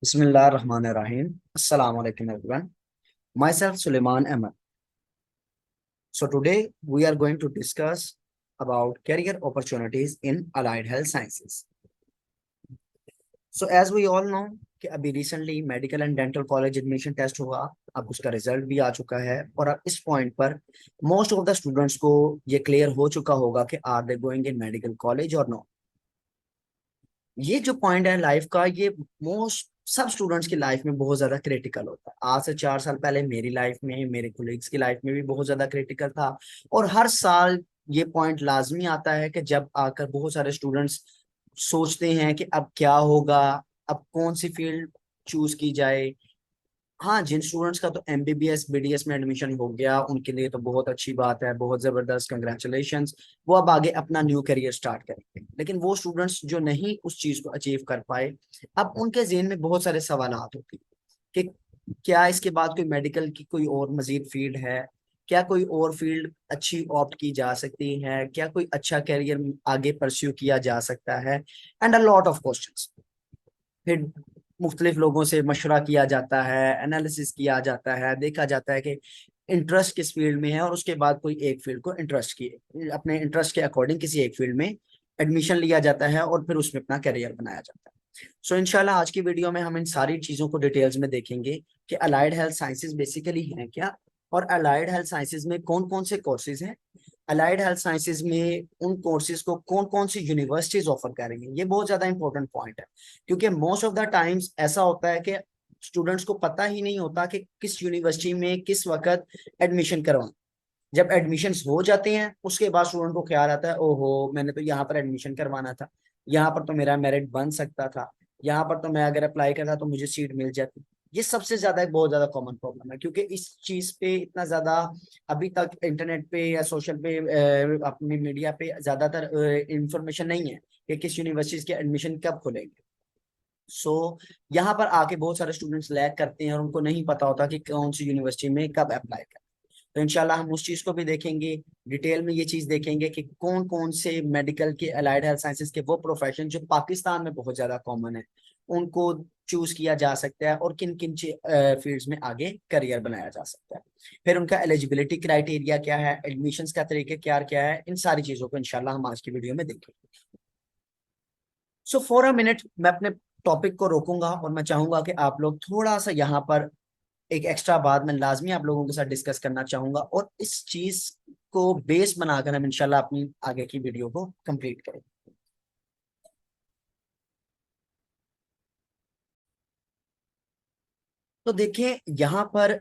Bismillahirrahmanirrahim. Assalamu alaikum everyone. Myself Suleiman Ahmed. So today we are going to discuss about career opportunities in allied health sciences. So as we all know कि अभी recently medical and dental college admission test हुआ। अब उसका result भी आ चुका है और अब इस पॉइंट पर मोस्ट ऑफ द स्टूडेंट्स को ये क्लियर हो चुका होगा कि are they going in medical college और नो। ये जो पॉइंट है लाइफ का, ये मोस्ट सब स्टूडेंट्स की लाइफ में बहुत ज्यादा क्रिटिकल होता है। आज से 4 साल पहले मेरी लाइफ में, मेरे कोलीग्स की लाइफ में भी बहुत ज्यादा क्रिटिकल था। और हर साल ये पॉइंट लाजमी आता है कि जब आकर बहुत सारे स्टूडेंट्स सोचते हैं कि अब क्या होगा, अब कौन सी फील्ड चूज की जाए। हाँ, जिन स्टूडेंट्स का तो एमबीबीएस बीडीएस में एडमिशन हो गया उनके लिए तो बहुत अच्छी बात है, बहुत जबरदस्त, कंग्रेचुलेशंस। वो अब आगे अपना न्यू करियर स्टार्ट करेंगे। लेकिन वो स्टूडेंट्स जो नहीं उस चीज को अचीव कर पाए, अब उनके ज़हन में बहुत सारे सवालात होते हैं कि क्या इसके बाद कोई मेडिकल की कोई और मजीद फील्ड है, क्या कोई और फील्ड अच्छी ऑप्ट की जा सकती है, क्या कोई अच्छा करियर आगे परस्यू किया जा सकता है, and a lot of questions. फिर मुख्तलिफ लोगों से मशवरा किया जाता है, एनालिसिस किया जाता है, देखा जाता है कि इंटरेस्ट किस फील्ड में है और उसके बाद कोई एक फील्ड को इंटरेस्ट की अपने इंटरेस्ट के अकॉर्डिंग किसी एक फील्ड में एडमिशन लिया जाता है और फिर उसमें अपना करियर बनाया जाता है। सो इंशाल्लाह आज की वीडियो में हम इन सारी चीज़ों को डिटेल्स में देखेंगे कि अलाइड हेल्थ साइंसेज बेसिकली हैं क्या, और अलाइड हेल्थ साइंसेज में कौन कौन से कोर्सेज हैं, अलाइड हेल्थ साइंसेज में उन कोर्सेज को कौन कौन सी यूनिवर्सिटीज ऑफर करेंगे। ये बहुत ज्यादा इंपॉर्टेंट पॉइंट है क्योंकि मोस्ट ऑफ द टाइम्स ऐसा होता है कि स्टूडेंट्स को पता ही नहीं होता कि किस यूनिवर्सिटी में किस वक्त एडमिशन करवाएं। जब एडमिशन हो जाते हैं उसके बाद स्टूडेंट को ख्याल आता है, ओहो मैंने तो यहाँ पर एडमिशन करवाना था, यहाँ पर तो मेरा मेरिट बन सकता था, यहाँ पर तो मैं अगर अप्लाई करता तो मुझे सीट मिल जाती। ये सबसे ज्यादा एक बहुत ज्यादा कॉमन प्रॉब्लम है क्योंकि इस चीज पे इतना ज्यादा अभी तक इंटरनेट पे या सोशल पे अपनी मीडिया पे ज्यादातर इंफॉर्मेशन नहीं है कि किस यूनिवर्सिटीज के एडमिशन कब खुलेंगे। सो यहाँ पर आके बहुत सारे स्टूडेंट्स लैग करते हैं और उनको नहीं पता होता कि कौन सी यूनिवर्सिटी में कब अप्लाई करें। तो इंशाल्लाह हम उस चीज को भी देखेंगे, डिटेल में ये चीज देखेंगे कि कौन कौन से मेडिकल के अलाइड हेल्थ साइंसेज के वो प्रोफेशन जो पाकिस्तान में बहुत ज्यादा कॉमन है उनको चूज किया जा सकता है और किन किन फील्ड्स में आगे करियर बनाया जा सकता है। फिर उनका एलिजिबिलिटी क्राइटेरिया क्या है, एडमिशंस का तरीके क्या क्या है, इन सारी चीजों को इंशाल्लाह हम आज की वीडियो में देखेंगे। सो फॉर अ मिनट मैं अपने टॉपिक को रोकूंगा और मैं चाहूंगा कि आप लोग थोड़ा सा यहाँ पर एक एक्स्ट्रा बात मैं लाजमी आप लोगों के साथ डिस्कस करना चाहूंगा और इस चीज को बेस बनाकर हम इंशाल्लाह अपनी आगे की वीडियो को कंप्लीट करें। तो देखिए यहाँ पर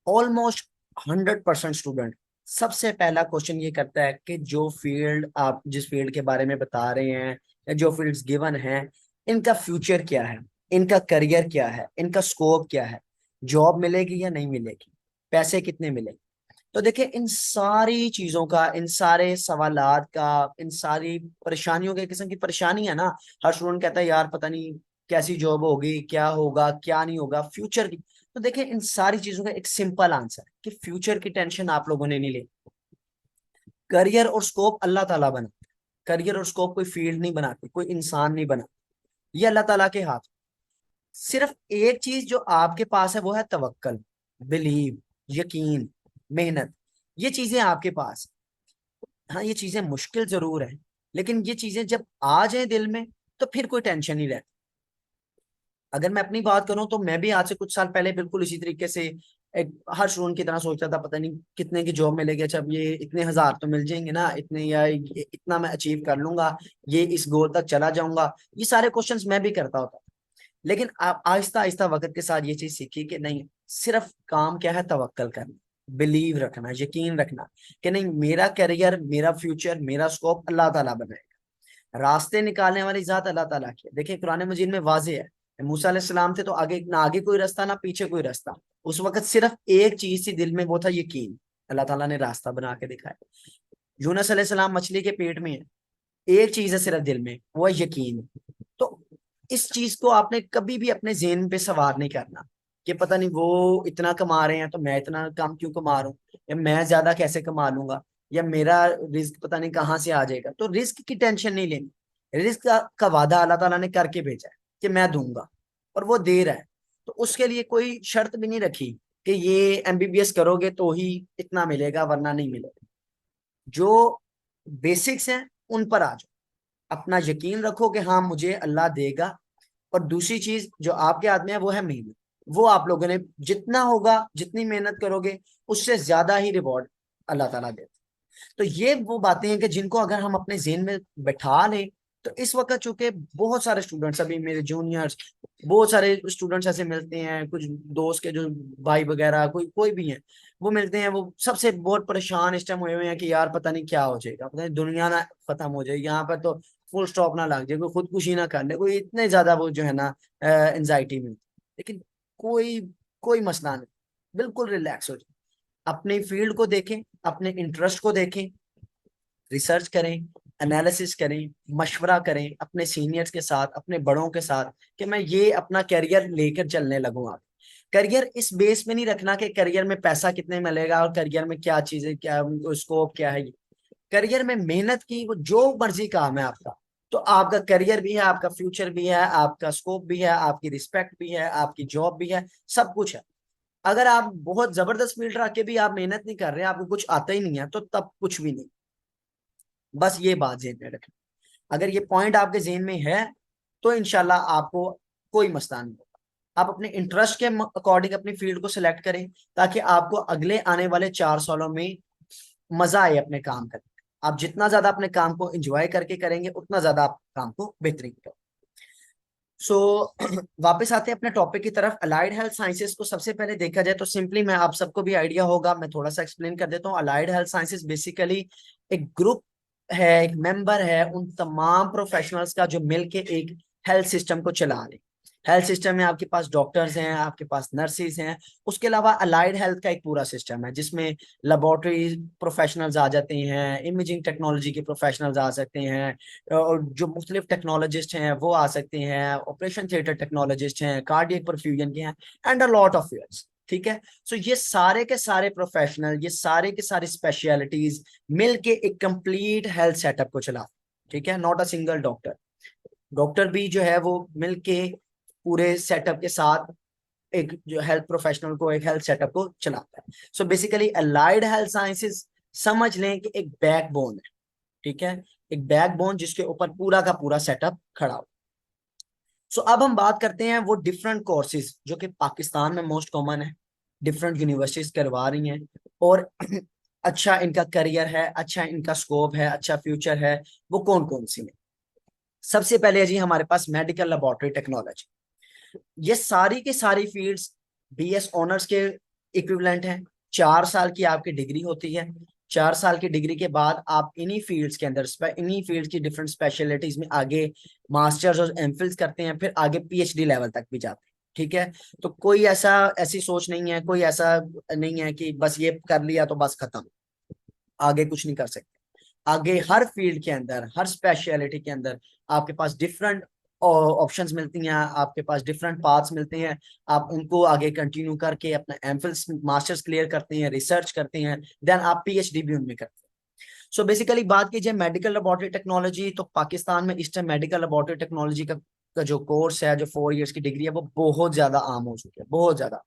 ऑलमोस्ट 100% स्टूडेंट सबसे पहला क्वेश्चन ये करता है कि जो फील्ड आप जिस फील्ड के बारे में बता रहे हैं या जो फील्ड्स गिवन हैं, इनका फ्यूचर क्या है, इनका करियर क्या है, इनका स्कोप क्या है, जॉब मिलेगी या नहीं मिलेगी, पैसे कितने मिलेंगे। तो देखिए इन सारी चीजों का, इन सारे सवालात का, इन सारी परेशानियों के, किस्म की परेशानी है ना। हर स्टूडेंट कहता है यार पता नहीं कैसी जॉब होगी, क्या होगा क्या नहीं होगा, फ्यूचर की। तो देखिए इन सारी चीजों का एक सिंपल आंसर है कि फ्यूचर की टेंशन आप लोगों ने नहीं ली। करियर और स्कोप अल्लाह ताला बनाते। करियर और स्कोप कोई फील्ड नहीं बनाती, कोई इंसान नहीं बना, ये अल्लाह ताला के हाथ। सिर्फ एक चीज जो आपके पास है वो है तवक्कल, बिलीव, यकीन, मेहनत। ये चीजें आपके पास। हाँ ये चीजें मुश्किल जरूर है लेकिन ये चीजें जब आ जाए दिल में तो फिर कोई टेंशन नहीं रहती। अगर मैं अपनी बात करूं तो मैं भी आज से कुछ साल पहले बिल्कुल इसी तरीके से एक हर स्टूडेंट की तरह सोचता था, पता नहीं कितने की जॉब मिलेगी, अच्छा अब ये इतने हजार तो मिल जाएंगे ना, इतने या इतना मैं अचीव कर लूंगा, ये इस गोल तक चला जाऊंगा। ये सारे क्वेश्चंस मैं भी करता होता। लेकिन आप आहिस्ता आहिस्ता वक्त के साथ ये चीज सीखी कि नहीं, सिर्फ काम क्या है, तवक्कल करना, बिलीव रखना, यकीन रखना कि नहीं मेरा करियर, मेरा फ्यूचर, मेरा स्कोप अल्लाह ताला बनाएगा। रास्ते निकालने वाली जात अल्लाह ताला की है। देखिए कुरान मजीद में वाज़ेह है, मूसा अलैहिस्सलाम थे तो आगे ना आगे कोई रास्ता ना पीछे कोई रास्ता। उस वक्त सिर्फ एक चीज थी दिल में, वो था यकीन। अल्लाह ताला ने रास्ता बना के दिखाया। यूनुस अलैहिस्सलाम मछली के पेट में है, एक चीज है सिर्फ दिल में, वो है यकीन। तो इस चीज को आपने कभी भी अपने जेहन पे सवार नहीं करना कि पता नहीं वो इतना कमा रहे हैं तो मैं इतना कम क्यों कमा रहा हूँ, या मैं ज्यादा कैसे कमा लूंगा, या मेरा रिस्क पता नहीं कहाँ से आ जाएगा। तो रिस्क की टेंशन नहीं लेनी। रिस्क का वादा अल्लाह ताला ने करके भेजा है कि मैं दूंगा। और वो दे रहा है, तो उसके लिए कोई शर्त भी नहीं रखी कि ये एमबीबीएस करोगे तो ही इतना मिलेगा वरना नहीं मिलेगा। जो बेसिक्स हैं उन पर आ जाओ, अपना यकीन रखो कि हाँ मुझे अल्लाह देगा। और दूसरी चीज जो आपके हाथ में है वो है मेहनत। वो आप लोगों ने जितना होगा, जितनी मेहनत करोगे उससे ज्यादा ही रिवॉर्ड अल्लाह ताला देता है। तो ये वो बातें हैं कि जिनको अगर हम अपने जेहन में बैठा लें, तो इस वक्त चूंकि बहुत सारे स्टूडेंट्स, अभी मेरे जूनियर्स, बहुत सारे स्टूडेंट्स ऐसे मिलते हैं, कुछ दोस्त के जो भाई वगैरह कोई कोई भी हैं, वो मिलते हैं, वो सबसे बहुत परेशान इस टाइम हुए हुए हैं कि यार पता नहीं क्या हो जाएगा, पता नहीं दुनिया ना खत्म हो जाएगी, यहाँ पर तो फुल स्टॉप ना लग जाए, कोई खुदकुशी ना कर ले, कोई इतने ज्यादा वो जो है ना एंजाइटी में। लेकिन कोई कोई मसला नहीं, बिल्कुल रिलैक्स हो जाए, अपने फील्ड को देखें, अपने इंटरेस्ट को देखें, रिसर्च करें, एनालिसिस करें, मशवरा करें अपने सीनियर्स के साथ, अपने बड़ों के साथ, कि मैं ये अपना करियर लेकर चलने लगूंगा। करियर इस बेस में नहीं रखना कि करियर में पैसा कितने मिलेगा और करियर में क्या चीजें, क्या स्कोप क्या है। करियर में मेहनत की, वो जो मर्जी काम है आपका, तो आपका करियर भी है, आपका फ्यूचर भी है, आपका स्कोप भी है, आपकी रिस्पेक्ट भी है, आपकी जॉब भी है, सब कुछ है। अगर आप बहुत जबरदस्त फील्ड रख के भी आप मेहनत नहीं कर रहे हैं, आपको कुछ आता ही नहीं है, तो तब कुछ भी नहीं। बस ये बात जेहन में रखें। अगर ये पॉइंट आपके जेहन में है, तो इनशाला आपको कोई मसला नहीं होगा। आप अपने इंटरेस्ट के अकॉर्डिंग अपनी फील्ड को सिलेक्ट करें, ताकि आपको अगले आने वाले 4 सालों में मजा आए अपने काम करने में। आप जितना ज्यादा अपने काम को एंजॉय करके करेंगे, उतना ज्यादा आप काम को बेहतरीन करेंगे। सो वापस आते हैं अपने टॉपिक की तरफ। अलाइड हेल्थ साइंसेज को सबसे पहले देखा जाए तो सिंपली, मैं आप सबको भी आइडिया होगा, मैं थोड़ा सा एक्सप्लेन कर देता हूँ। अलाइड हेल्थ साइंसेज बेसिकली एक ग्रुप है, एक मेंबर है उन तमाम प्रोफेशनल्स का जो मिलके एक हेल्थ सिस्टम को चला रहे। हेल्थ सिस्टम में आपके पास डॉक्टर्स हैं, आपके पास नर्सिस हैं, उसके अलावा अलाइड हेल्थ का एक पूरा सिस्टम है जिसमें लेबोरेटरी प्रोफेशनल्स आ जाते हैं, इमेजिंग टेक्नोलॉजी के प्रोफेशनल्स आ सकते हैं, और जो मुख्तलिफ टेक्नोलॉजिस्ट हैं वो आ सकते हैं, ऑपरेशन थिएटर टेक्नोलॉजिस्ट हैं, कार्डियक परफ्यूजन के हैं, and a lot of yours. ठीक है। सो ये सारे के सारे प्रोफेशनल, ये सारे के सारे स्पेशलिटीज मिलके एक कंप्लीट हेल्थ सेटअप को चला। ठीक है, not a single doctor. Doctor भी जो है वो मिलके पूरे सेटअप के साथ एक जो हेल्थ प्रोफेशनल को, एक हेल्थ सेटअप को चलाता है। So basically allied health sciences समझ लें कि एक बैकबोन है। ठीक है, एक बैकबोन जिसके ऊपर पूरा का पूरा सेटअप खड़ा हो। सो अब हम बात करते हैं वो डिफरेंट कोर्सेज जो कि पाकिस्तान में मोस्ट कॉमन है, डिफरेंट यूनिवर्सिटीज करवा रही हैं, और अच्छा इनका करियर है, अच्छा इनका स्कोप है, अच्छा फ्यूचर है। वो कौन कौन सी है? सबसे पहले है जी हमारे पास मेडिकल लेबोरेटरी टेक्नोलॉजी। ये सारी की सारी फील्ड्स बीएस ऑनर्स के इक्विवेलेंट हैं। 4 साल की आपकी डिग्री होती है। 4 साल की डिग्री के बाद आप इन्हीं फील्ड्स के अंदर, इन्हीं फील्ड्स की डिफरेंट स्पेशलिटीज में आगे मास्टर्स और एमफिल्स करते हैं, फिर आगे पीएचडी लेवल तक भी जाते हैं। ठीक है। तो कोई ऐसा, ऐसी सोच नहीं है, कोई ऐसा नहीं है कि बस ये कर लिया तो बस खत्म, आगे कुछ नहीं कर सकते। आगे हर फील्ड के अंदर, हर स्पेशलिटी के अंदर आपके पास डिफरेंट ऑप्शंस मिलती हैं, आपके पास डिफरेंट पाथ्स मिलते हैं। आप उनको आगे कंटिन्यू करके अपना एमफिल मास्टर्स क्लियर करते हैं, रिसर्च करते हैं, देन आप पीएचडी भी उनमें करते हैं। सो बेसिकली बात कीजिए मेडिकल लेबोरेटरी टेक्नोलॉजी, तो पाकिस्तान में इस टाइम मेडिकल लेबोरेटरी टेक्नोलॉजी का जो कोर्स है, जो 4 इयर्स की डिग्री है, वो बहुत ज्यादा आम हो चुकी है, बहुत ज्यादा।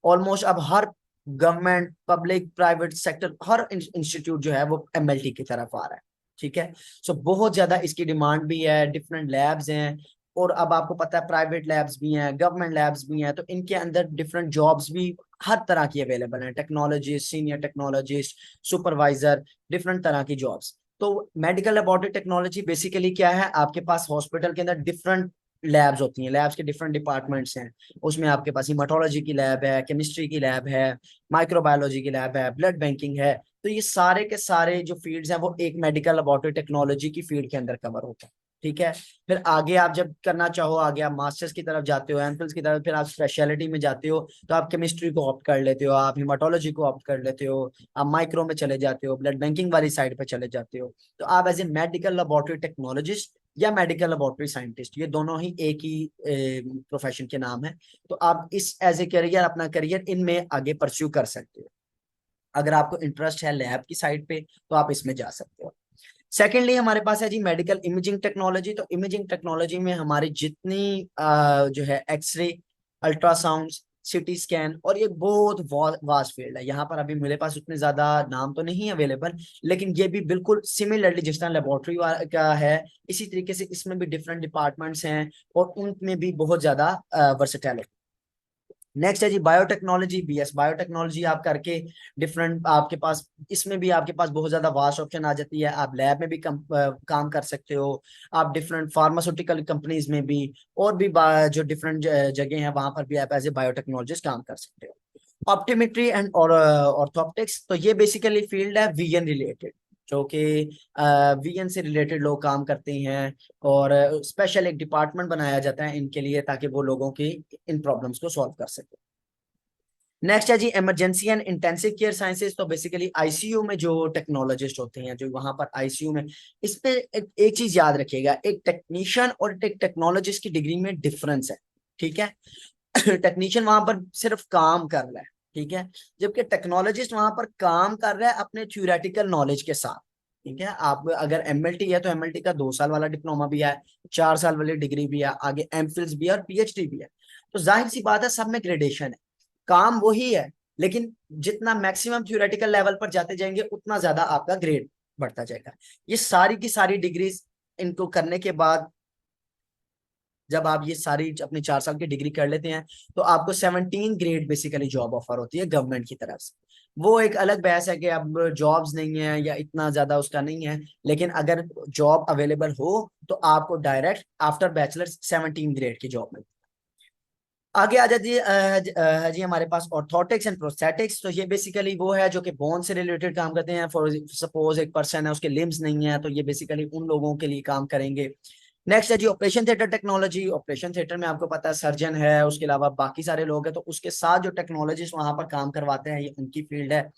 ऑलमोस्ट अब हर गवर्नमेंट, पब्लिक, प्राइवेट सेक्टर, हर इंस्टीट्यूट जो है वो एमएलटी की तरफ आ रहा है। ठीक है। सो बहुत ज्यादा इसकी डिमांड भी है, डिफरेंट लैब्स हैं, और अब आपको पता है प्राइवेट लैब्स भी हैं, गवर्नमेंट लैब्स भी हैं, तो इनके अंदर डिफरेंट जॉब्स भी हर तरह की अवेलेबल हैं, technologist, senior technologist, supervisor, different तरह की जॉब्स। तो मेडिकल लेबोरेटरी टेक्नोलॉजी बेसिकली क्या है, आपके पास हॉस्पिटल के अंदर डिफरेंट लैब्स होती हैं, लैब्स के डिफरेंट डिपार्टमेंट्स हैं। उसमें आपके पास हीमाटोलॉजी की लैब है, केमिस्ट्री की लैब है, माइक्रोबायोलॉजी की लैब है, ब्लड बैंकिंग है। तो ये सारे के सारे जो फील्ड्स हैं वो एक मेडिकल लेबोरेटरी टेक्नोलॉजी की फील्ड के अंदर कवर होता है। ठीक है। फिर आगे आप जब करना चाहो, आगे आप मास्टर्स की तरफ जाते हो, एमफिल्स की तरफ, फिर आप स्पेशलिटी में जाते हो, तो आप केमिस्ट्री को ऑप्ट कर लेते हो, आप हीमाटोलॉजी को ऑप्ट कर लेते हो, आप माइक्रो में चले जाते हो, ब्लड बैंकिंग वाली साइड पे चले जाते हो। तो आप as a medical laboratory technologist या मेडिकल लेबोरेटरी साइंटिस्ट, ये दोनों ही एक ही प्रोफेशन के नाम है। तो आप इस एज ए करियर, अपना करियर इनमें आगे परस्यू कर सकते हो। अगर आपको इंटरेस्ट है लैब की साइड पे, तो आप इसमें जा सकते हो। सेकेंडली हमारे पास है जी मेडिकल इमेजिंग टेक्नोलॉजी। तो इमेजिंग टेक्नोलॉजी में हमारी जितनी जो है एक्सरे, अल्ट्रासाउंड, सिटी स्कैन, और ये बहुत वास्ट फील्ड है। यहाँ पर अभी मेरे पास उतने ज्यादा नाम तो नहीं अवेलेबल, लेकिन ये भी बिल्कुल सिमिलरली जिस तरह लेबोरेटरी का है, इसी तरीके से इसमें भी डिफरेंट डिपार्टमेंट्स हैं और उनमें भी बहुत ज्यादा वर्सेटैलिटी। नेक्स्ट है जी बायोटेक्नोलॉजी, बीएस बायोटेक्नोलॉजी आप करके डिफरेंट आपके पास, इसमें भी आपके पास बहुत ज्यादा वास्ट ऑप्शन आ जाती है। आप लैब में भी काम कर सकते हो, आप डिफरेंट फार्मास्यूटिकल कंपनीज में भी, और भी जो डिफरेंट जगह हैं वहां पर भी आप एज ए बायोटेक्नोलॉजिस्ट काम कर सकते हो। ऑप्टोमेट्री एंड और ऑर्थोप्टिक्स, तो ये बेसिकली फील्ड है विजन रिलेटेड, जो कि विजन से रिलेटेड लोग काम करते हैं, और स्पेशल एक डिपार्टमेंट बनाया जाता है इनके लिए ताकि वो लोगों की इन प्रॉब्लम्स को सॉल्व कर सके। नेक्स्ट है जी emergency and intensive care sciences. तो बेसिकली आईसीयू में जो टेक्नोलॉजिस्ट होते हैं, जो वहां पर आईसीयू में, इस पे एक चीज याद रखिएगा, एक टेक्नीशियन और एक टेक्नोलॉजिस्ट की डिग्री में डिफरेंस है, ठीक है। टेक्नीशियन वहां पर सिर्फ काम कर रहा है, ठीक है, जबकि टेक्नोलॉजिस्ट वहां पर काम कर रहा है अपने थ्योरेटिकल नॉलेज के साथ, ठीक है। आप अगर एमएलटी है तो एमएलटी का 2 साल वाला डिप्लोमा भी है, 4 साल वाली डिग्री भी है, आगे एमफिल्स भी है और पीएचडी भी है। तो जाहिर सी बात है सब में ग्रेडेशन है, काम वही है, लेकिन जितना मैक्सिमम थ्योरेटिकल लेवल पर जाते जाएंगे उतना ज्यादा आपका ग्रेड बढ़ता जाएगा। ये सारी की सारी डिग्रीज इनको करने के बाद, जब आप ये सारी अपनी 4 साल की डिग्री कर लेते हैं, तो आपको 17 ग्रेड बेसिकली जॉब ऑफर होती है गवर्नमेंट की तरफ से। वो एक अलग बहस है कि अब जॉब्स नहीं है या इतना ज्यादा उसका नहीं है, लेकिन अगर जॉब अवेलेबल हो तो आपको डायरेक्ट आफ्टर बैचलर 17 ग्रेड की जॉब मिलती है। आगे आ जाती है जी हमारे पास ऑर्थोटिक्स एंड प्रोस्थेटिक्स। तो ये बेसिकली वो है जो कि बोन से रिलेटेड काम करते हैं। फॉर सपोज एक पर्सन है, उसके लिम्स नहीं है, तो ये बेसिकली उन लोगों के लिए काम करेंगे। नेक्स्ट है जी operation theatre technology. Operation theatre में आपको पता है सर्जन है, उसके अलावा बाकी सारे लोग हैं, तो उसके साथ जो टेक्नोलॉजिस्ट वहां पर काम करवाते हैं ये उनकी फील्ड है।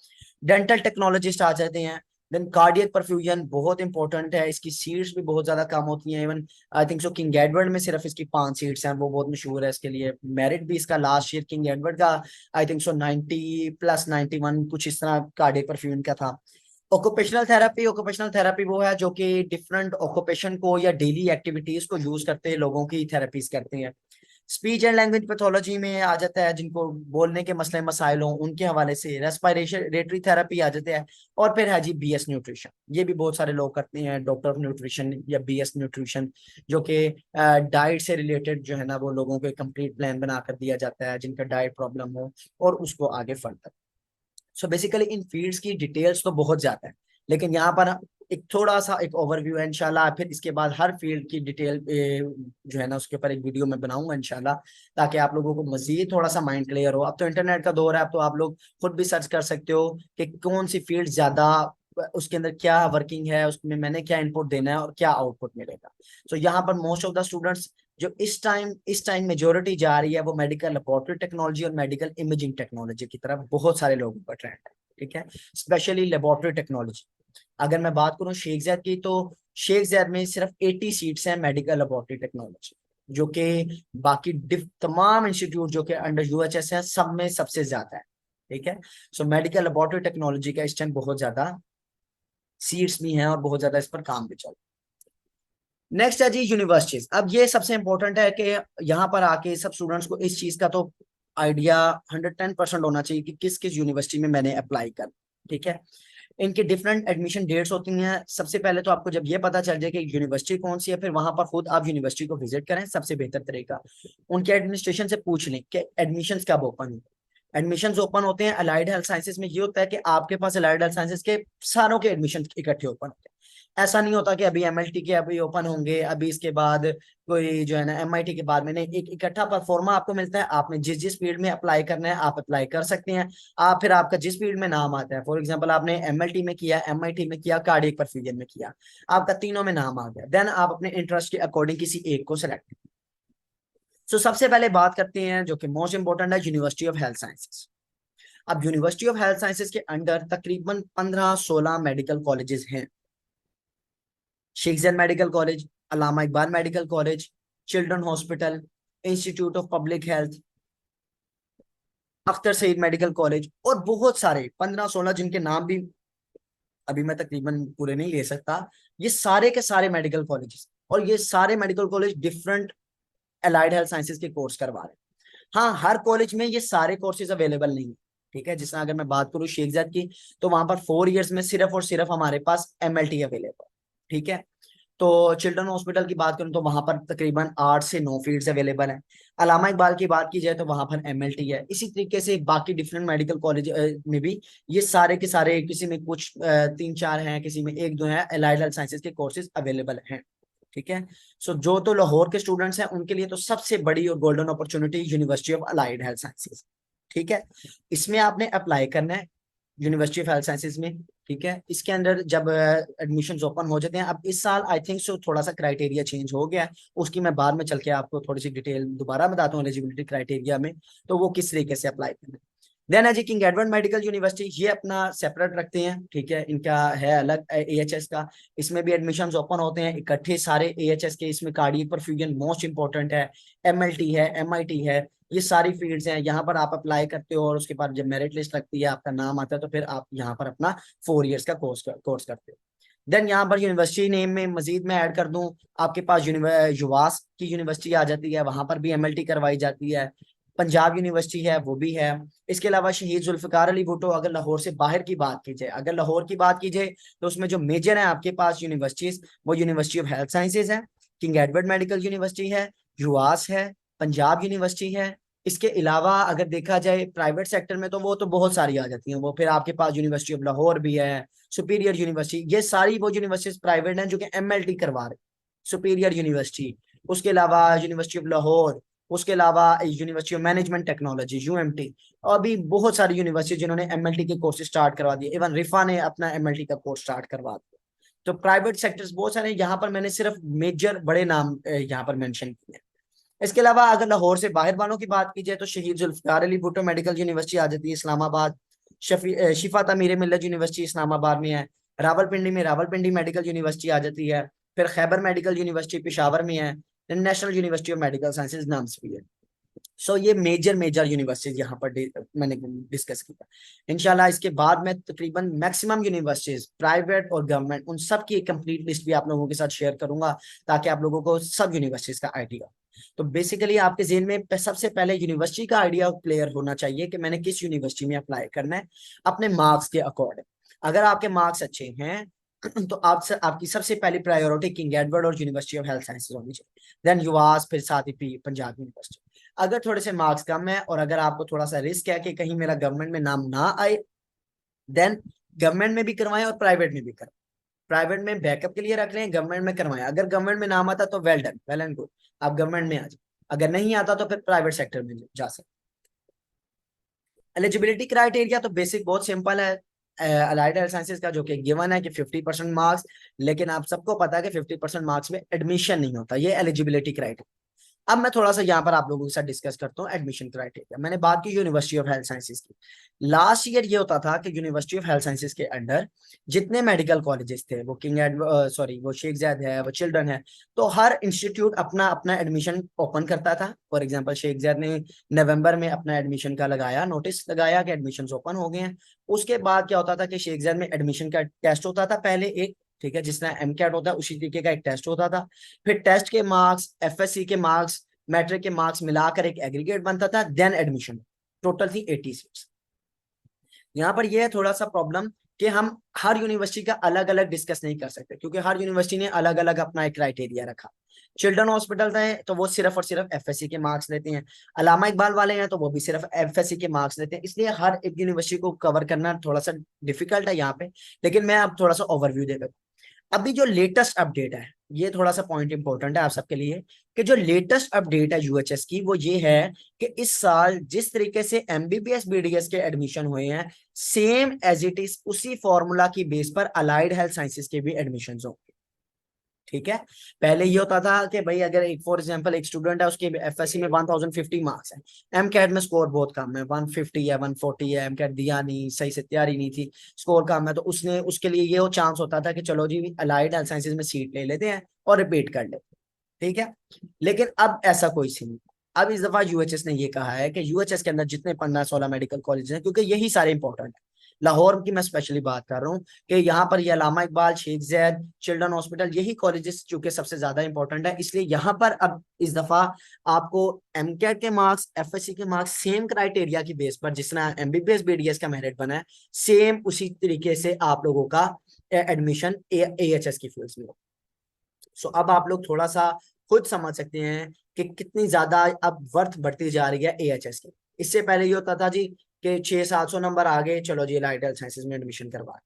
डेंटल टेक्नोलॉजिस्ट आ जाते हैं। देन कार्डियक परफ्यूजन बहुत इंपॉर्टेंट है, इसकी सीट्स भी बहुत ज्यादा कम होती हैं। Even I think so king Edward में सिर्फ इसकी 5 सीट्स हैं, वो बहुत मशहूर है इसके लिए। मेरिट भी इसका लास्ट ईयर किंग एडवर्ड का आई थिंक सो 90+91 कुछ इस तरह कार्डियक परफ्यूजन का था। ऑक्यूपेशनल थेरेपी, ऑक्यूपेशनल थेरेपी वो है जो कि डिफरेंट ऑक्यूपेशन को या डेली एक्टिविटीज को यूज करते हैं लोगों की थेरेपीज करते हैं। स्पीच एंड लैंग्वेज पैथोलॉजी में आ जाता है, जिनको बोलने के मसले मसाइल हों उनके हवाले से। रेस्पिरेटरी थेरेपी आ जाते हैं। और फिर है जी बीएस न्यूट्रिशन, ये भी बहुत सारे लोग करते हैं, डॉक्टर ऑफ न्यूट्रिशन या बीएस न्यूट्रिशन, जो कि डाइट से रिलेटेड जो है ना वो लोगों को कंप्लीट प्लान बना कर दिया जाता है जिनका डाइट प्रॉब्लम हो, और उसको आगे फर्दर। सो बेसिकली इन फील्ड्स की डिटेल्स तो बहुत ज्यादा है, लेकिन यहाँ पर एक थोड़ा सा एक ओवरव्यू है इंशाल्लाह। फिर इसके बाद हर फील्ड की डिटेल जो है ना उसके ऊपर एक वीडियो में बनाऊंगा इंशाल्लाह, ताकि आप लोगों को मजीद थोड़ा सा माइंड क्लियर हो। अब तो इंटरनेट का दौर है, अब तो आप लोग खुद भी सर्च कर सकते हो कि कौन सी फील्ड ज्यादा, उसके अंदर क्या वर्किंग है, उसमें मैंने क्या इनपुट देना है और क्या आउटपुट मिलेगा। तो यहाँ पर मोस्ट ऑफ द स्टूडेंट्स जो इस टाइम मेजोरिटी जा रही है वो मेडिकल लेबोरेटरी टेक्नोलॉजी और मेडिकल इमेजिंग टेक्नोलॉजी की तरफ बहुत सारे लोगों का ट्रेंड है, ठीक है। स्पेशली लेबोरेटरी टेक्नोलॉजी, अगर मैं बात करूं शेख ज़ैद की, तो शेख ज़ैद में सिर्फ 80 सीट्स हैं मेडिकल लेबोरेटरी टेक्नोलॉजी, जो कि बाकी तमाम इंस्टीट्यूट जो कि अंडर यूएचएस है सब में सबसे ज्यादा है, ठीक है। सो मेडिकल लेबोरेटरी टेक्नोलॉजी का इस टाइम बहुत ज्यादा सीट्स भी हैं और बहुत ज्यादा इस पर काम भी चल रहा है। नेक्स्ट है जी यूनिवर्सिटीज। अब ये सबसे इंपॉर्टेंट है कि यहाँ पर आके सब स्टूडेंट्स को इस चीज का तो आइडिया 110% होना चाहिए कि किस किस यूनिवर्सिटी में मैंने अप्लाई कर, ठीक है। इनके डिफरेंट एडमिशन डेट्स होती हैं। सबसे पहले तो आपको जब ये पता चल जाए कि यूनिवर्सिटी कौन सी है, फिर वहां पर खुद आप यूनिवर्सिटी को विजिट करें, सबसे बेहतर तरीका। उनके एडमिनिस्ट्रेशन से पूछ लें कि एडमिशन्स कब ओपन है। एडमिशन्स ओपन होते हैं अलाइड हेल्थ साइंसेज में, ये होता है कि आपके पास अलाइड हेल्थ साइंसेज के सारों के एडमिशन इकट्ठे ओपन होते हैं। ऐसा नहीं होता कि अभी एमएलटी के अभी ओपन होंगे, अभी इसके बाद कोई जो है ना एमआईटी के बाद में, नहीं, एक इकट्ठा परफॉर्मा आपको मिलता है। आपने जिस जिस फील्ड में अप्लाई करना है आप अप्लाई कर सकते हैं। आप फिर आपका जिस फील्ड में नाम आता है, फॉर एग्जांपल आपने एमएलटी में किया, एमआईटी में किया, कार्डियक परफ्यूजन में किया, आपका तीनों में नाम आ गया, देन आप अपने इंटरेस्ट के अकॉर्डिंग किसी एक को सिलेक्ट। सो सबसे पहले बात करते हैं जो कि मोस्ट इंपॉर्टेंट है, यूनिवर्सिटी ऑफ हेल्थ साइंसेज। अब यूनिवर्सिटी ऑफ हेल्थ साइंसेज के अंडर तकरीबन 15-16 मेडिकल कॉलेजेस हैं। Sheikh Zayed medical college, Allama Iqbal medical college, children hospital, institute of public health, Akhtar Saeed medical college, और बहुत सारे 15-16 जिनके नाम भी अभी मैं तकरीबन पूरे नहीं ले सकता, ये सारे के सारे मेडिकल कॉलेजेस, और ये सारे medical college different allied health sciences के कोर्स करवा रहे हैं। हाँ, हर कॉलेज में ये सारे कोर्सेज अवेलेबल नहीं है। ठीक है, जिसमें अगर मैं बात करूँ शेख जाद की, तो वहां पर 4 इयर्स में सिर्फ और सिर्फ हमारे पास एमएलटी अवेलेबल। ठीक है, तो चिल्ड्रन हॉस्पिटल की बात करूं तो वहां पर तकरीबन 8 से 9 फील्ड्स अवेलेबल हैं। अलामा इकबाल की बात की जाए तो वहां पर एमएलटी है। इसी तरीके से बाकी डिफरेंट मेडिकल कॉलेज में भी ये सारे के सारे, किसी में कुछ 3-4 हैं, किसी में 1-2 हैं, अलाइड हेल्थ साइंसेज के कोर्सेज अवेलेबल हैं। ठीक है, सो जो तो लाहौर के स्टूडेंट्स हैं उनके लिए तो सबसे बड़ी और golden opportunity university of allied health sciences. ठीक है, इसमें आपने अप्लाई करना है यूनिवर्सिटी ऑफ हेल्थ साइंसेज में। ठीक है, इसके अंदर जब एडमिशन्स ओपन हो जाते हैं, अब इस साल आई थिंक सो थोड़ा सा क्राइटेरिया चेंज हो गया है, उसकी मैं बाद में चल के आपको थोड़ी सी डिटेल दोबारा बताता हूँ एलिजिबिलिटी क्राइटेरिया में, तो वो किस तरीके से अप्लाई करना है। देन है जी किंग एडवर्ड मेडिकल यूनिवर्सिटी, ये अपना सेपरेट रखते हैं। ठीक है, इनका है अलग एएचएस का, इसमें भी एडमिशंस ओपन होते हैं इकट्ठे सारे एएचएस के। इसमें कार्डियक परफ्यूजन मोस्ट इंपॉर्टेंट है, एमएलटी है, एमआईटी है, ये सारी फील्ड्स हैं। यहाँ पर आप अप्लाई करते हो और उसके बाद जब मेरिट लिस्ट लगती है, आपका नाम आता है, तो फिर आप यहाँ पर अपना 4 इयर्स का कोर्स करते हो। देन यहाँ पर यूनिवर्सिटी नेम में मजीद मैं ऐड कर दूं, आपके पास युवास की यूनिवर्सिटी आ जाती है, वहां पर भी एमएलटी करवाई जाती है। पंजाब यूनिवर्सिटी है, वो भी है। इसके अलावा शहीद जुल्फकार अली भुट्टो, अगर लाहौर से बाहर की बात की जाए, अगर लाहौर की बात की जाए, तो उसमें जो मेजर है आपके पास यूनिवर्सिटीज, वो यूनिवर्सिटी ऑफ हेल्थ साइंसेज है, किंग एडवर्ड मेडिकल यूनिवर्सिटी है, युवास है, पंजाब यूनिवर्सिटी है। इसके अलावा अगर देखा जाए प्राइवेट सेक्टर में, तो वो तो बहुत सारी आ जाती हैं। वो फिर आपके पास यूनिवर्सिटी ऑफ लाहौर भी है, सुपीरियर यूनिवर्सिटी, ये सारी वो यूनिवर्सिटीज प्राइवेट हैं जो कि एमएलटी करवा रहे। सुपीरियर यूनिवर्सिटी, उसके अलावा यूनिवर्सिटी ऑफ लाहौर, उसके अलावा university of management technology UMT, और भी बहुत सारी यूनिवर्सिटी जिन्होंने एमएलटी के कोर्सेज स्टार्ट करवा दिए। इवन रिफा ने अपना एमएलटी का कोर्स स्टार्ट करवा दिया। तो प्राइवेट सेक्टर्स बहुत सारे, यहाँ पर मैंने सिर्फ मेजर बड़े नाम यहाँ पर मेंशन किए हैं। इसके अलावा अगर लाहौर से बाहर वालों की बात की जाए, तो शहीद जुल्फकार अली भुट्टो मेडिकल यूनिवर्सिटी आ जाती है इस्लामाबाद। शिफा तमीर मिल्लत यूनिवर्सिटी इस्लामाबाद में है। रावलपिंडी में रावलपिंडी मेडिकल यूनिवर्सिटी आ जाती है। फिर खैबर मेडिकल यूनिवर्सिटी पेशावर में है। National university of medical sciences नाम से भी है। सो ये मेजर मेजर यूनिवर्सिटीज यहाँ पर मैंने डिस्कस किया। इंशाल्लाह इसके बाद में तकरीबन मैक्सिमम यूनिवर्सिटीज प्राइवेट और गवर्नमेंट, उन सब की एक कंप्लीट लिस्ट भी आप लोगों के साथ शेयर करूंगा, ताकि आप लोगों को सब यूनिवर्सिटीज का आइडिया। तो बेसिकली आपके जेहन में सबसे पहले यूनिवर्सिटी का आइडिया क्लियर होना चाहिए कि मैंने किस यूनिवर्सिटी में अप्लाई करना है अपने मार्क्स के अकॉर्डिंग। अगर आपके मार्क्स अच्छे हैं तो आपकी सबसे पहली प्रायोरिटी किंग एडवर्ड और यूनिवर्सिटी ऑफ हेल्थ साइंसेज होनी चाहिए। देन यूआस, फिर साथ ही पंजाब यूनिवर्सिटी। अगर थोड़े से मार्क्स कम है और अगर आपको थोड़ा सा रिस्क है कि कहीं मेरा गवर्नमेंट में नाम ना आए, देन गवर्नमेंट में भी करवाएं और प्राइवेट में भी करवाएं। प्राइवेट में बैकअप के लिए रख लें, गवर्नमेंट में करवाएं। अगर गवर्नमेंट में नाम आता तो well done, well and good, आप गवर्नमेंट में आ जाए। अगर नहीं आता तो फिर प्राइवेट सेक्टर में जा सकते। एलिजिबिलिटी क्राइटेरिया तो बेसिक बहुत सिंपल है अलाइड हेल्थ साइंसेज का, जो कि गिवन है कि 50% मार्क्स। लेकिन आप सबको पता है कि 50% मार्क्स में एडमिशन नहीं होता, ये एलिजिबिलिटी क्राइटेरिया। अब मैं थोड़ा सा यहाँ पर आप लोगों के साथ डिस्कस करता हूँ एडमिशन क्राइटेरिया। मैंने बात की यूनिवर्सिटी ऑफ हेल्थ साइंसेज की। लास्ट ईयर ये होता था कि यूनिवर्सिटी ऑफ हेल्थ साइंसेज के अंडर जितने मेडिकल कॉलेजेस थे, वो सॉरी वो शेख जायद है, वो चिल्ड्रन है, तो हर इंस्टीट्यूट अपना अपना एडमिशन ओपन करता था। फॉर एग्जाम्पल शेख जायद ने नवंबर में अपना एडमिशन का लगाया, नोटिस लगाया कि एडमिशन ओपन हो गए हैं। उसके बाद क्या होता था कि शेख जायद में एडमिशन का टेस्ट होता था पहले एक, ठीक है, जिस तरह एमकैट होता है उसी तरीके का एक टेस्ट होता था। फिर टेस्ट के मार्क्स, एफएससी के मार्क्स, मैट्रिक के मार्क्स मिलाकर एक एग्रीगेट बनता था, देन एडमिशन। टोटल थी 80 सीट्स। यहाँ पर यह है थोड़ा सा प्रॉब्लम कि हम हर यूनिवर्सिटी का अलग अलग डिस्कस नहीं कर सकते, क्योंकि हर यूनिवर्सिटी ने अलग अलग अपना एक क्राइटेरिया रखा। चिल्ड्रन हॉस्पिटल है तो वो सिर्फ और सिर्फ एफएससी के मार्क्स लेते हैं। अलामा इकबाल वाले हैं तो वो भी सिर्फ एफएससी के मार्क्स लेते हैं। इसलिए हर एक यूनिवर्सिटी को कवर करना थोड़ा सा डिफिकल्ट है यहाँ पे। लेकिन मैं अब थोड़ा सा ओवरव्यू दे देता हूँ। अभी जो लेटेस्ट अपडेट है, ये थोड़ा सा पॉइंट इंपॉर्टेंट है आप सबके लिए, कि जो लेटेस्ट अपडेट है यूएचएस की, वो ये है कि इस साल जिस तरीके से एमबीबीएस बीडीएस के एडमिशन हुए हैं, सेम एज इट इज उसी फॉर्मूला की बेस पर अलाइड हेल्थ साइंसेज के भी एडमिशन होंगे। ठीक है, पहले ये होता था कि भाई अगर एक फॉर एग्जांपल एक स्टूडेंट है, उसके एफएससी में 1050 मार्क्स है, एमकैट में स्कोर बहुत कम है, 150 है, 140 है, एमकैट दिया नहीं, सही से तैयारी नहीं थी, स्कोर कम है, तो उसने उसके लिए ये चांस होता था कि चलो जी अलाइड हेल्थ साइंसेज में सीट ले लेते हैं और रिपीट कर लेते हैं। ठीक है, लेकिन अब ऐसा कोई सीन नहीं। अब इस दफा यूएचएस ने ये कहा है कि यूएचएस के अंदर जितने 15-16 मेडिकल कॉलेज हैं, क्योंकि यही सारे इंपॉर्टेंट है, लाहौर की मैं स्पेशली बात कर रहा हूँ कि यहाँ पर ये अल्लामा इकबाल, शेख ज़ैद, चिल्ड्रन हॉस्पिटल, यही कॉलेजेस चूंकि सबसे ज्यादा इंपॉर्टेंट है, इसलिए यहाँ पर अब इस दफा आपको एमकेट के मार्क्स, एफएससी के मार्क्स सेम क्राइटेरिया की बेस पर, जिस तरह एमबीबीएस बीडीएस का मेरिट बना है, सेम उसी तरीके से आप लोगों का एडमिशन एएचएस की फील्ड में हो। सो अब आप लोग थोड़ा सा खुद समझ सकते हैं कि कितनी ज्यादा अब वर्थ बढ़ती जा रही है एएचएस की। इससे पहले ये होता था जी कि 600-700 नंबर आ गए, चलो जी लाइट हेल्थ साइंसेज में एडमिशन करवा,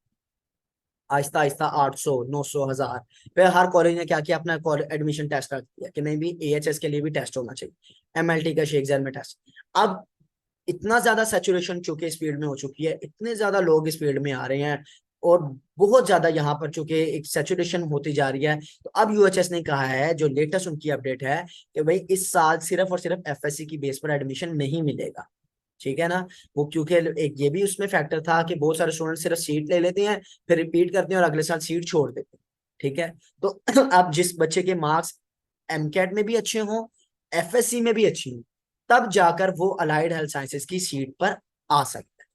आहिस्ता आहिस्ता 800, 900, 1000। फिर हर कॉलेज ने क्या किया, अपना एडमिशन टेस्ट रख दिया कि नहीं भी एएचएस के लिए भी टेस्ट होना चाहिए, एमएलटी का, शेख ज़ैद में टेस्ट। अब इतना ज्यादा सैचुरेशन चूंकि इस फील्ड में हो चुकी है, इतने ज्यादा लोग इस फील्ड में आ रहे हैं, और बहुत ज्यादा यहाँ पर चूंकि एक सैचुरेशन होती जा रही है, तो अब यूएचएस ने कहा है, जो लेटेस्ट उनकी अपडेट है, कि भाई इस साल सिर्फ और सिर्फ एफएससी की बेस पर एडमिशन नहीं मिलेगा। ठीक है ना। वो क्योंकि एक ये भी उसमें फैक्टर था कि बहुत सारे स्टूडेंट सिर्फ सीट ले लेते हैं, फिर रिपीट करते हैं और अगले साल सीट छोड़ देते हैं। ठीक है। तो अब जिस बच्चे के मार्क्स एमकेट में भी अच्छे हों, एफएससी में भी अच्छी हों, तब जाकर वो अलाइड हेल्थ साइंसेज की सीट पर आ सकता है।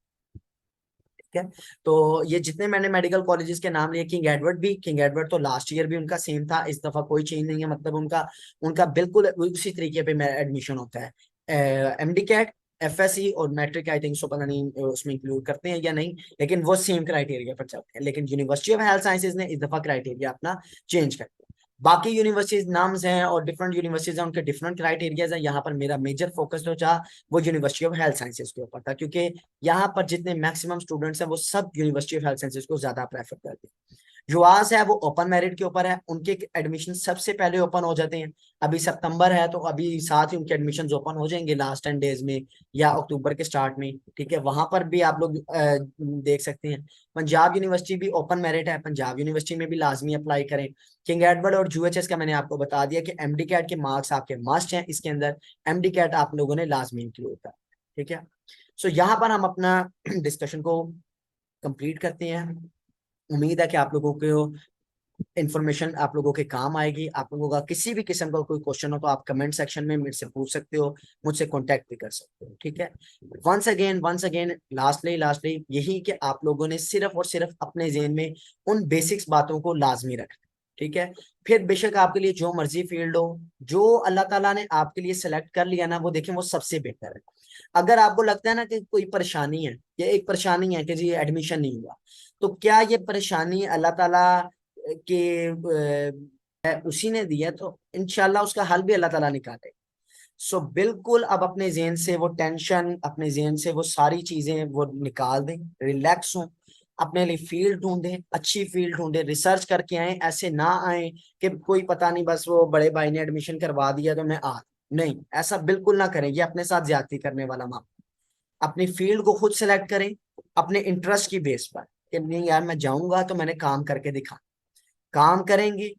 ठीक है। तो ये जितने मैंने मेडिकल कॉलेजेस के नाम लिए, किंग एडवर्ड भी, किंग एडवर्ड तो लास्ट ईयर भी उनका सेम था, इस दफा कोई चेंज नहीं है, मतलब उनका उनका बिल्कुल उसी तरीके पे एडमिशन होता है। एमडी कैट, एफएससी और मैट्रिक, आई थिंक सो, पता नहीं उसमें इंक्लूड करते हैं या नहीं, लेकिन वो सेम क्राइटेरिया पर चलते हैं। लेकिन यूनिवर्सिटी ऑफ हेल्थ साइंसेज ने इस दफा क्राइटेरिया अपना चेंज कर दिया। बाकी यूनिवर्सिटीज नाम्स हैं और डिफरेंट यूनिवर्सिटीज हैं, उनके डिफरेंट क्राइटेरियाज हैं। यहाँ पर मेरा मेजर फोकस जो था वो यूनिवर्सिटी ऑफ हेल्थ साइंसेज के ऊपर था, क्योंकि यहाँ पर जितने मैक्सिमम स्टूडेंट्स हैं वो सब यूनिवर्सिटी ऑफ हेल्थ साइंसेज को ज्यादा प्रेफर करते हैं। युवास है वो ओपन मेरिट के ऊपर है, उनके एडमिशन सबसे पहले ओपन हो जाते हैं। अभी सितंबर है तो अभी साथ ही उनके एडमिशन ओपन हो जाएंगे लास्ट 10 डेज में, या अक्टूबर के स्टार्ट में। ठीक है, वहां पर भी आप लोग देख सकते हैं। पंजाब यूनिवर्सिटी भी ओपन मेरिट है, पंजाब यूनिवर्सिटी में भी लाजमी अप्लाई करें। किंग एडवर्ड और यूएचएस का मैंने आपको बता दिया कि एमडी कैट के मार्क्स आपके मस्ट हैं इसके अंदर, एमडी कैट आप लोगों ने लाजमी इंक्लूड कर। ठीक है। सो यहाँ पर हम अपना डिस्कशन को कंप्लीट करते हैं। उम्मीद है कि आप लोगों को इन्फॉर्मेशन आप लोगों के काम आएगी। आप लोगों का किसी भी किस्म का कोई क्वेश्चन हो तो आप कमेंट सेक्शन में मेरे से पूछ सकते हो, मुझसे कांटेक्ट भी कर सकते हो। ठीक है। वंस अगेन लास्टली यही कि आप लोगों ने सिर्फ और सिर्फ अपने ज़हन में उन बेसिक्स बातों को लाजमी रखना। ठीक है। फिर बेशक आपके लिए जो मर्जी फील्ड हो, जो अल्लाह ताला ने आपके लिए सेलेक्ट कर लिया ना, वो देखें वो सबसे बेहतर है। अगर आपको लगता है ना कि कोई परेशानी है, ये एक परेशानी है कि जी एडमिशन नहीं हुआ, तो क्या ये परेशानी अल्लाह ताला के उसी ने दिया, तो इंशाल्लाह उसका हल भी अल्लाह ताला निकाले। सो बिल्कुल अब अपने जेहन से वो टेंशन, अपने जेहन से वो सारी चीजें वो निकाल दें, रिलैक्स हों, अपने लिए फील्ड ढूंढें, अच्छी फील्ड ढूंढें, रिसर्च करके आए। ऐसे ना आए कि कोई पता नहीं बस वो बड़े भाई ने एडमिशन करवा दिया तो मैं आ, नहीं, ऐसा बिल्कुल ना करें, ये अपने साथ ज्यादती करने वाला मामला। अपनी फील्ड को खुद सेलेक्ट करें अपने इंटरेस्ट की बेस पर, कि नहीं यार मैं जाऊंगा तो मैंने काम करके दिखा, काम करेंगे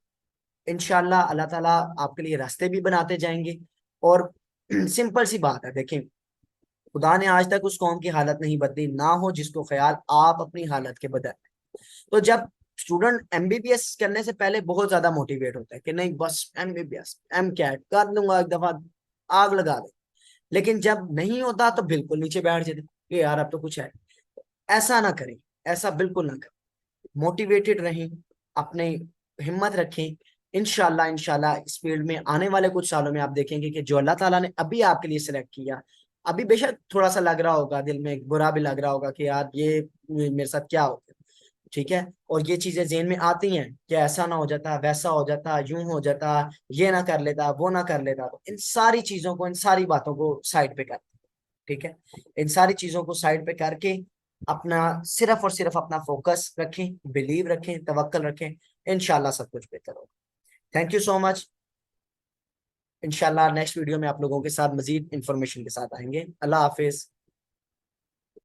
इंशाल्लाह अल्लाह ताला आपके लिए रास्ते भी बनाते जाएंगे। और सिंपल सी बात है, देखें, खुदा ने आज तक उस कौम की हालत नहीं बदली, ना हो जिसको ख्याल आप अपनी हालत के बदल। तो जब स्टूडेंट एमबीबीएस करने से पहले बहुत ज्यादा मोटिवेट होता है कि नहीं बस एमबीबीएस एम कैट कर लूंगा एक दफा, आग लगा दे, लेकिन जब नहीं होता तो बिल्कुल नीचे बैठ जाते कि यार अब तो कुछ है। ऐसा ना करें, ऐसा बिल्कुल ना करें, मोटिवेटेड रहें, अपने हिम्मत रखें। इंशाल्लाह इंशाल्लाह इस फील्ड में आने वाले कुछ सालों में आप देखेंगे कि जो अल्लाह ताला ने अभी आपके लिए सिलेक्ट किया, अभी बेशक थोड़ा सा लग रहा होगा, दिल में बुरा भी लग रहा होगा कि यार ये मेरे साथ क्या हो गया। ठीक है। और ये चीजें जेहन में आती हैं कि ऐसा ना हो जाता, वैसा हो जाता, यूं हो जाता, ये ना कर लेता, वो ना कर लेता, तो इन सारी चीजों को, इन सारी बातों को साइड पे कर। ठीक है। इन सारी चीजों को साइड पे करके अपना सिर्फ और सिर्फ अपना फोकस रखें, बिलीव रखें, तवक्कल रखें, इंशाल्लाह सब कुछ बेहतर होगा। Thank you so much. इंशाल्लाह नेक्स्ट वीडियो में आप लोगों के साथ मजीद इंफॉर्मेशन के साथ आएंगे। अल्लाह हाफिज।